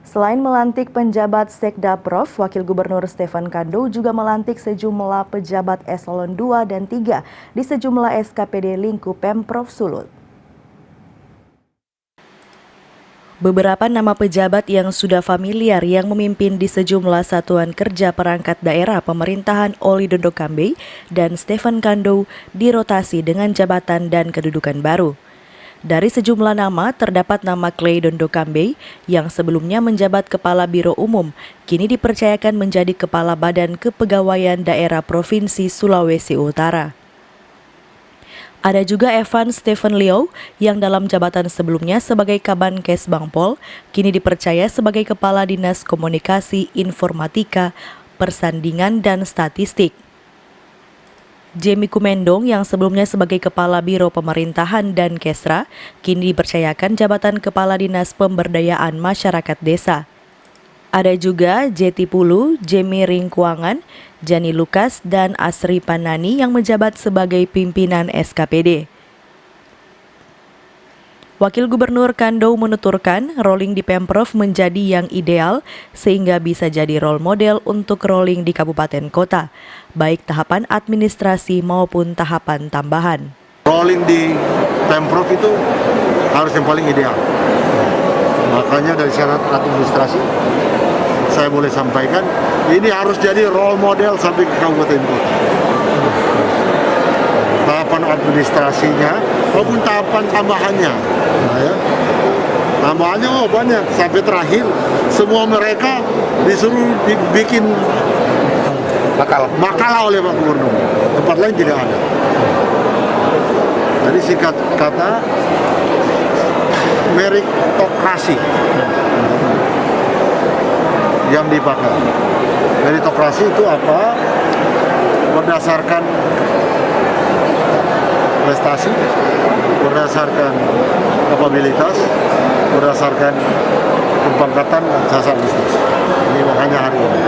Selain melantik penjabat Sekda-Prov, Wakil Gubernur Stephen Kando juga melantik sejumlah pejabat eselon 2 dan 3 di sejumlah SKPD lingkup Pemprov Sulut. Beberapa nama pejabat yang sudah familiar yang memimpin di sejumlah satuan kerja perangkat daerah pemerintahan Oli Dondo Kambe dan Stephen Kando dirotasi dengan jabatan dan kedudukan baru. Dari sejumlah nama, terdapat nama Clay Dondo Kambe yang sebelumnya menjabat Kepala Biro Umum, kini dipercayakan menjadi Kepala Badan Kepegawaian Daerah Provinsi Sulawesi Utara. Ada juga Evan Stephen Leo yang dalam jabatan sebelumnya sebagai Kabankes Bangpol, kini dipercaya sebagai Kepala Dinas Komunikasi Informatika, Persandingan dan Statistik. Jemi Kumendong yang sebelumnya sebagai Kepala Biro Pemerintahan dan Kesra, kini dipercayakan jabatan Kepala Dinas Pemberdayaan Masyarakat Desa. Ada juga Jeti Pulu, Jemi Ringkuangan, Jani Lukas, dan Asri Panani yang menjabat sebagai pimpinan SKPD. Wakil Gubernur Kando menuturkan rolling di Pemprov menjadi yang ideal sehingga bisa jadi role model untuk rolling di kabupaten kota, baik tahapan administrasi maupun tahapan tambahan. Rolling di Pemprov itu harus yang paling ideal. Makanya dari syarat administrasi saya boleh sampaikan ini harus jadi role model sampai ke kabupaten kota. Tahapan administrasinya maupun tahapan tambahannya. Nah, ya. Tambahannya banyak sampai terakhir semua mereka disuruh dibikin makalah oleh Pak Gubernur. Tempat lain tidak ada. Jadi singkat kata meritokrasi yang dipakai. Meritokrasi itu apa? Berdasarkan prestasi, berdasarkan kapabilitas, berdasarkan pembangkatan dan jasa bisnis. Ini makanya hari ini.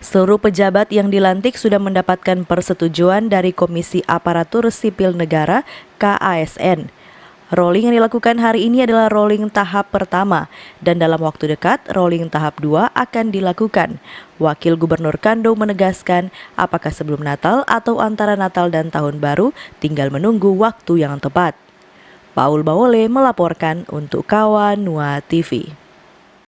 Seluruh pejabat yang dilantik sudah mendapatkan persetujuan dari Komisi Aparatur Sipil Negara (KASN). Rolling yang dilakukan hari ini adalah rolling tahap pertama dan dalam waktu dekat rolling tahap 2 akan dilakukan. Wakil Gubernur Kando menegaskan apakah sebelum Natal atau antara Natal dan Tahun Baru tinggal menunggu waktu yang tepat. Paul Bawole melaporkan untuk Kawan Nua TV.